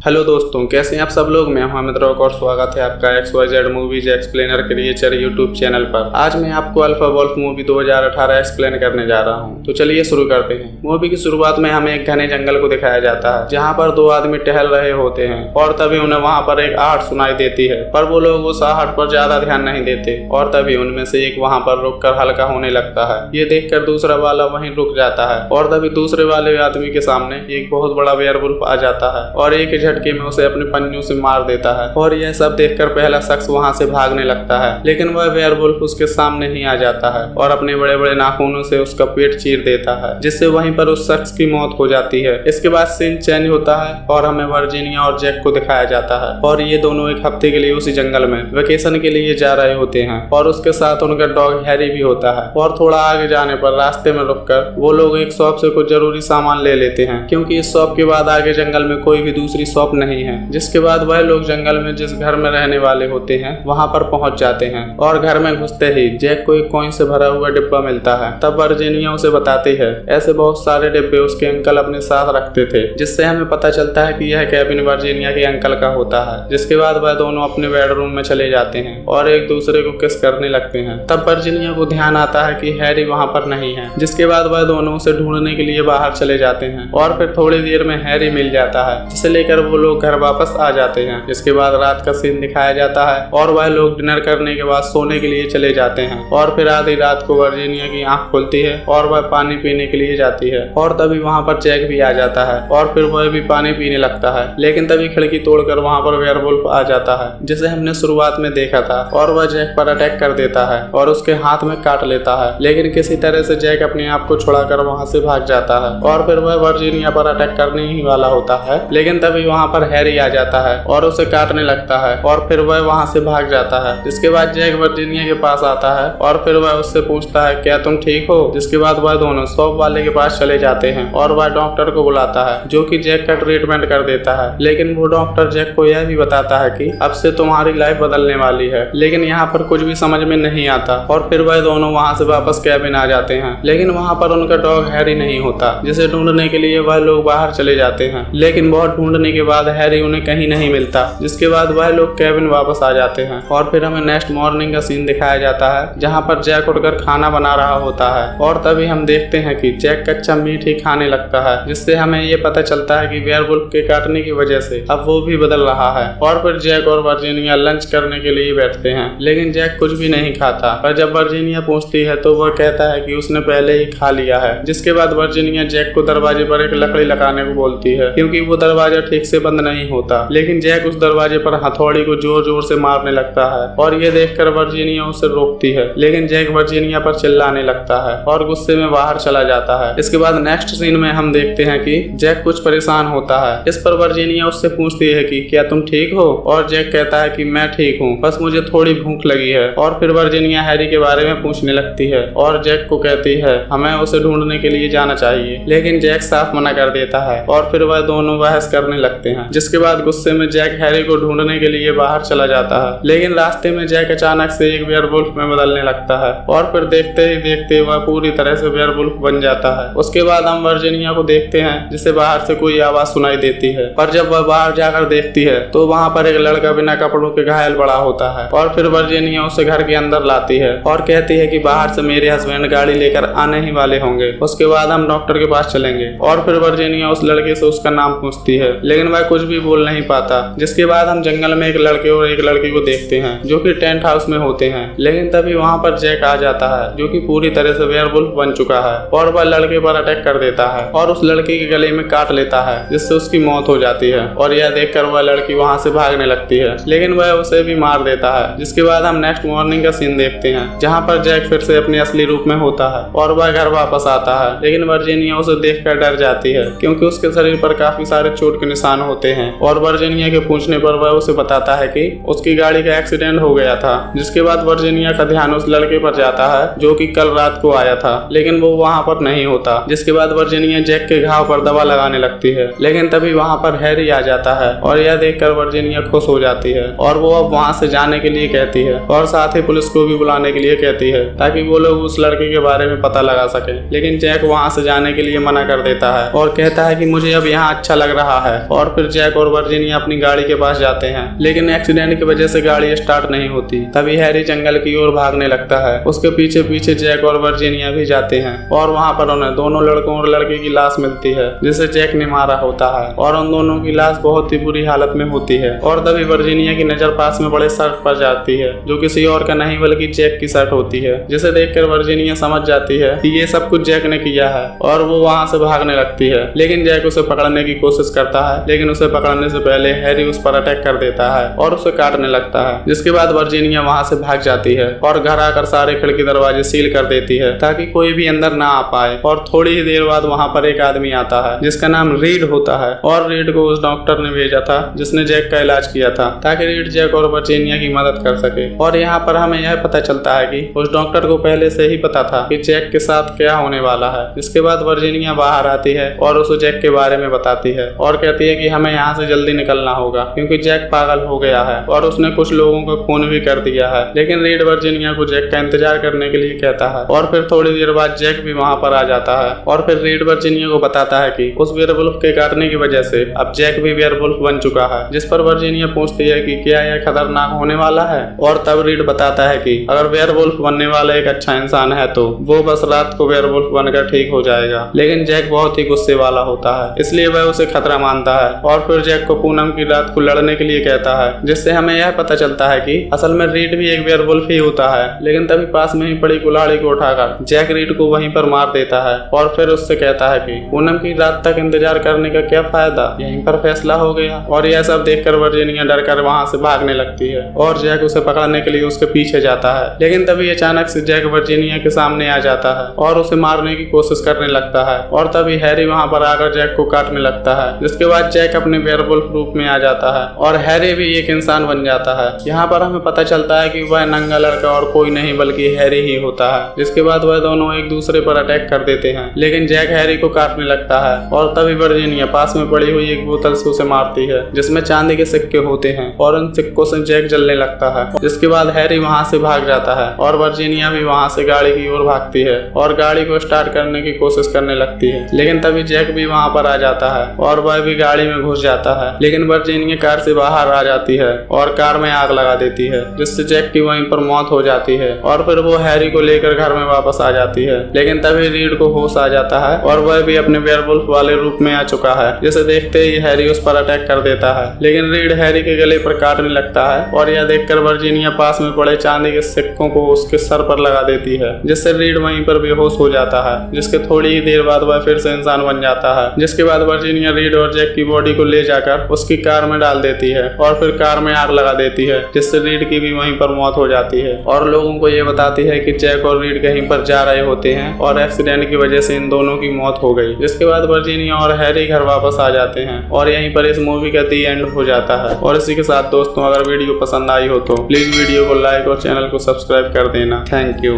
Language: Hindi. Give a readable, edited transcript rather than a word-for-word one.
हेलो दोस्तों, कैसे हैं आप सब लोग। मैं हूं अमित रॉक और स्वागत है आपका XYZ movies explainer creature YouTube channel पर। आज मैं आपको अल्फा वुल्फ मूवी 2018 एक्सप्लेन करने जा रहा हूं। तो चलिए शुरू करते हैं। मूवी की शुरुआत में हमें एक घने जंगल को दिखाया जाता है जहां पर दो आदमी टहल रहे होते हैं और तभी उन्हें वहां पर एक आहट सुनाई देती है, पर वो लोग उस आहट पर ज्यादा ध्यान नहीं देते और तभी उनमें से एक वहां पर रुककर हल्का होने लगता है। ये देखकर दूसरा वाला वहीं रुक जाता है और तभी दूसरे वाले आदमी के सामने एक बहुत बड़ा वेयरवुल्फ आ जाता है और एक झटके में उसे अपने पन्नियों से मार देता है। और यह सब देखकर पहला शख्स वहां से भागने लगता है, लेकिन वह वेयरवुल्फ उसके सामने ही आ जाता है और अपने बड़े बड़े नाखूनों से उसका पेट चीर देता है, जिससे वहीं पर उस शख्स की मौत हो जाती है। इसके बाद सीन चेंज होता है और हमें वर्जीनिया और जैक को दिखाया जाता है और ये दोनों एक हफ्ते के लिए उसी जंगल में वेकेशन के लिए जा रहे होते हैं और उसके साथ उनका डॉग हैरी भी होता है। और थोड़ा आगे जाने पर रास्ते में रुककर वो लोग एक शॉप से कुछ जरूरी सामान ले लेते हैं, क्योंकि इस शॉप के बाद आगे जंगल में कोई भी दूसरी शॉप नहीं है। जिसके बाद वह लोग जंगल में जिस घर में रहने वाले होते हैं वहां पर पहुंच जाते हैं और घर में घुसते ही जैक को एक कॉइन से भरा हुआ डिब्बा मिलता है। तब वर्जीनिया उसे बताती है ऐसे बहुत सारे डिब्बे उसके अंकल अपने साथ रखते थे, जिससे हमें पता चलता है कि यह कैबिन वर्जीनिया के अंकल का होता है। जिसके बाद वह दोनों अपने बेडरूम में चले जाते हैं और एक दूसरे को किस करने लगते हैं। तब वर्जीनिया को ध्यान आता है कि हैरी वहां पर नहीं है। जिसके बाद वह दोनों उसे ढूंढने के लिए बाहर चले जाते हैं और फिर थोड़ी देर में हैरी मिल जाता है, जिसे लेकर वो लोग घर वापस आ जाते हैं। इसके बाद रात का सीन दिखाया जाता है और वह लोग डिनर करने के बाद सोने के लिए चले जाते हैं और फिर आधी रात को वर्जीनिया की आंख खुलती है और वह पानी पीने के लिए जाती है और तभी वहां पर जैक भी आ जाता है और फिर वह भी पानी पीने लगता है, लेकिन तभी खिड़की तोड़कर वहां पर वेयरवुल्फ आ जाता है, जिसे हमने शुरुआत में देखा था, और वह जैक पर अटैक कर देता है और उसके हाथ में काट लेता है। लेकिन किसी तरह से जैक अपने आप को छुड़ाकर वहां से भाग जाता है और फिर वह वर्जीनिया पर अटैक करने ही वाला होता है, लेकिन तभी वहां पर हैरी आ जाता है और उसे काटने लगता है और फिर वह वहां से भाग जाता है। जिसके बाद जैक वर्जीनिया के पास आता है और फिर वह उससे पूछता है क्या तुम ठीक हो। जिसके बाद वह दोनों शॉप वाले के पास चले जाते हैं और वह डॉक्टर को बुलाता है, जो कि जैक का ट्रीटमेंट कर देता है। लेकिन वो डॉक्टर जैक को यह भी बताता है कि अब से तुम्हारी लाइफ बदलने वाली है। लेकिन यहाँ पर कुछ भी समझ में नहीं आता और फिर वह दोनों वहाँ से वापस कैबिन आ जाते हैं, लेकिन वहाँ पर उनका डॉग हैरी नहीं होता, जिसे ढूंढने के लिए वह लोग बाहर चले जाते हैं। लेकिन बहुत ढूंढने के बाद हैरी उन्हें कहीं नहीं मिलता। जिसके बाद वह लोग कैबिन वापस आ जाते हैं और फिर हमें नेक्स्ट मॉर्निंग का सीन दिखाया जाता है, जहाँ पर जैक उठकर खाना बना रहा होता है और तभी हम देखते हैं कि जैक कच्चा मीट ही खाने लगता है, जिससे हमें ये पता चलता है कि वेयरवुल्फ के काटने की वजह से अब वो भी बदल रहा है। और फिर जैक और वर्जीनिया लंच करने के लिए बैठते हैं, लेकिन जैक कुछ भी नहीं खाता। पर जब वर्जीनिया पूछती है तो वह कहता है कि उसने पहले ही खा लिया है। जिसके बाद वर्जीनिया जैक को दरवाजे पर एक लकड़ी लगाने को बोलती है, क्योंकि वो दरवाजा ठीक से बंद नहीं होता। लेकिन जैक उस दरवाजे पर हथौड़ी को जोर जोर से मारने लगता है और ये देखकर वर्जीनिया उसे रोकती है, लेकिन जैक वर्जीनिया पर चिल्लाने लगता है और गुस्से में बाहर चला जाता है। इसके बाद नेक्स्ट सीन में हम देखते हैं कि जैक कुछ परेशान होता है। इस पर वर्जीनिया उससे पूछती है कि क्या तुम ठीक हो, और जैक कहता है कि मैं ठीक हूँ, बस मुझे थोड़ी भूख लगी है। और फिर वर्जीनिया हैरी के बारे में पूछने लगती है और जैक को कहती है हमें उसे ढूंढने के लिए जाना चाहिए, लेकिन जैक साफ मना कर देता है और फिर वह दोनों बहस करने लगते हैं। जिसके बाद गुस्से में जैक हैरी को ढूंढने के लिए बाहर चला जाता है, लेकिन रास्ते में जैक अचानक से एक वेयरवुल्फ में बदलने लगता है और फिर देखते ही देखते वह पूरी तरह से वेयरवुल्फ बन जाता है। उसके बाद हम वर्जीनिया को देखते हैं, जिसे बाहर से कोई आवाज सुनाई देती है, पर जब वह बाहर जाकर देखती है तो वहाँ पर एक लड़का बिना कपड़ों के घायल पड़ा होता है और फिर वर्जीनिया उसे घर के अंदर लाती है और कहती है कि बाहर से मेरे हस्बैंड गाड़ी लेकर आने ही वाले होंगे। उसके बाद हम डॉक्टर के पास चलेंगे और फिर वर्जीनिया उस लड़के से उसका नाम पूछती है, लेकिन वह कुछ भी बोल नहीं पाता। जिसके बाद हम जंगल में एक लड़के और एक लड़की को देखते हैं, जो कि टेंट हाउस में होते हैं। लेकिन तभी वहाँ पर जैक आ जाता है, जो कि पूरी तरह से वेयरवुल्फ बन चुका है और वह लड़के पर अटैक कर देता है और उस लड़की के गले में काट लेता है, जिससे उसकी मौत हो जाती है। और यह देखकर वह लड़की वहाँ से भागने लगती है, लेकिन वह उसे भी मार देता है। जिसके बाद हम नेक्स्ट मॉर्निंग का सीन देखते हैं, जहाँ पर जैक फिर से अपने असली रूप में होता है और वह घर वापस आता है। लेकिन वर्जीनिया उसे देखकर डर जाती है, क्योंकि उसके शरीर पर काफी सारे चोट के निशान होते हैं और वर्जीनिया के पूछने पर वह उसे बताता है कि उसकी गाड़ी का एक्सीडेंट हो गया था। जिसके बाद वर्जीनिया का ध्यान उस लड़के पर जाता है जो कि कल रात को आया था, लेकिन वो वहाँ पर नहीं होता। जिसके बाद वर्जीनिया जैक के घाव पर दवा लगाने लगती है, लेकिन तभी वहाँ पर हैरी आ जाता है और यह देखकर वर्जीनिया खुश हो जाती है और वो अब वहाँ से जाने के लिए कहती है और साथ ही पुलिस को भी बुलाने के लिए कहती है, ताकि वो लोग उस लड़के के बारे में पता लगा सके। लेकिन जैक वहाँ से जाने के लिए मना कर देता है और कहता है कि मुझे अब यहाँ अच्छा लग रहा है और फिर जैक और वर्जीनिया अपनी गाड़ी के पास जाते हैं, लेकिन एक्सीडेंट की वजह से गाड़ी स्टार्ट नहीं होती। तभी हैरी जंगल की ओर भागने लगता है। उसके पीछे पीछे जैक और वर्जीनिया भी जाते हैं और वहाँ पर उन्हें दोनों लड़कों और लड़के की लाश मिलती है जिसे जैक ने मारा होता है और उन दोनों की लाश बहुत ही बुरी हालत में होती है। और तभी वर्जीनिया की नजर पास में बड़े शर्ट पर जाती है जो किसी और का नहीं बल्कि जैक की शर्ट होती है, जिसे देखकर वर्जीनिया समझ जाती है कि ये सब कुछ जैक ने किया है और वो वहाँ से भागने लगती है। लेकिन जैक उसे पकड़ने की कोशिश करता है, लेकिन उसे पकड़ने से पहले हैरी उस पर अटैक कर देता है और उसे काटने लगता है, जिसके बाद वर्जीनिया वहाँ से भाग जाती है और घर आकर सारे खिड़की दरवाजे सील कर देती है ताकि कोई भी अंदर ना आ पाए। और थोड़ी ही देर बाद वहाँ पर एक आदमी आता है जिसका नाम रीड होता है और रीड को उस डॉक्टर ने भेजा था जिसने जैक का इलाज किया था ताकि रीड जैक और वर्जीनिया की मदद कर सके। और यहाँ पर हमें यह पता चलता है कि उस डॉक्टर को पहले से ही पता था कि जैक के साथ क्या होने वाला है। इसके बाद वर्जीनिया बाहर आती है और उसे जैक के बारे में बताती है और कहती है कि हमें यहाँ से जल्दी निकलना होगा क्योंकि जैक पागल हो गया है और उसने कुछ लोगों का खून भी कर दिया है। लेकिन रीड वर्जीनिया को जैक का इंतजार करने के लिए कहता है और फिर थोड़ी देर बाद जैक भी वहाँ पर आ जाता है और फिर रीड वर्जीनिया को बताता है कि उस वेयरवुल्फ के काटने की वजह से अब जैक भी वेयरवुल्फ बन चुका है। जिस पर वर्जीनिया पूछती है कि क्या यह खतरनाक होने वाला है और तब रीड बताता है कि अगर वेयरवुल्फ बनने वाला एक अच्छा इंसान है तो वो बस रात को वेयरवुल्फ बनकर ठीक हो जाएगा। लेकिन जैक बहुत ही गुस्से वाला होता है इसलिए वह उसे खतरा मानता है और फिर जैक को पूनम की रात को लड़ने के लिए कहता है, जिससे हमें यह पता चलता है कि असल में रीड भी एक वेयरवुल्फ ही होता है। लेकिन तभी पास में ही पड़ी कुल्हाड़ी को उठाकर जैक रीड को वहीं पर मार देता है और फिर उससे कहता है कि पूनम की रात तक इंतजार करने का क्या फायदा, यहीं पर फैसला हो गया। और यह सब देखकर वर्जीनिया डरकर वहां से भागने लगती है और जैक उसे पकड़ने के लिए उसके पीछे जाता है। लेकिन तभी अचानक से जैक वर्जीनिया के सामने आ जाता है और उसे मारने की कोशिश करने लगता है और तभी हैरी वहां पर आकर जैक को काटने लगता है, जिसके बाद जैक अपने वेयरवुल्फ रूप में आ जाता है और हैरी भी एक इंसान बन जाता है। यहाँ पर हमें पता चलता है कि वह नंगा लड़का और कोई नहीं बल्कि हैरी ही होता है, जिसके बाद वह दोनों एक दूसरे पर अटैक कर देते हैं। लेकिन जैक हैरी को काटने लगता है और तभी वर्जीनिया पास में पड़ी हुई एक बोतल से उसे मारती है जिसमें चांदी के सिक्के होते हैं और उन सिक्कों से जैक जलने लगता है, जिसके बाद हैरी वहां से भाग जाता है और वर्जीनिया भी वहां से गाड़ी की ओर भागती है और गाड़ी को स्टार्ट करने की कोशिश करने लगती है। लेकिन तभी जैक भी वहां पर आ जाता है और वह भी गाड़ी में घुस जाता है। लेकिन वर्जीनिया कार से बाहर आ जाती है और कार में आग लगा देती है, जिससे जैक की वहीं पर मौत हो जाती है और फिर वो हैरी को लेकर घर में वापस आ जाती है। लेकिन तभी रीड को होश आ जाता है और वह भी अपने वेयरवुल्फ वाले रूप में आ चुका है, जिसे देखते ही हैरी उस पर अटैक कर देता है। लेकिन रीड हैरी के गले पर काटने लगता है और यह देखकर वर्जीनिया पास में पड़े चांदी के सिक्कों को उसके सर पर लगा देती है, जिससे रीड वहीं पर बेहोश हो जाता है। जिसके थोड़ी ही देर बाद वह फिर से इंसान बन जाता है, जिसके बाद वर्जीनिया रीड और जैक की बॉडी को ले जाकर उसकी कार में डाल देती है और फिर कार में आग लगा देती है, जिससे रीड की भी वहीं पर मौत हो जाती है और लोगों को ये बताती है कि जैक और रीड कहीं पर जा रहे होते हैं और एक्सीडेंट की वजह से इन दोनों की मौत हो गई। जिसके बाद वर्जीनिया और हैरी घर वापस आ जाते हैं और यहीं पर इस मूवी का दी एंड हो जाता है। और इसी के साथ दोस्तों, अगर वीडियो पसंद आई हो तो प्लीज वीडियो को लाइक और चैनल को सब्सक्राइब कर देना। Thank you.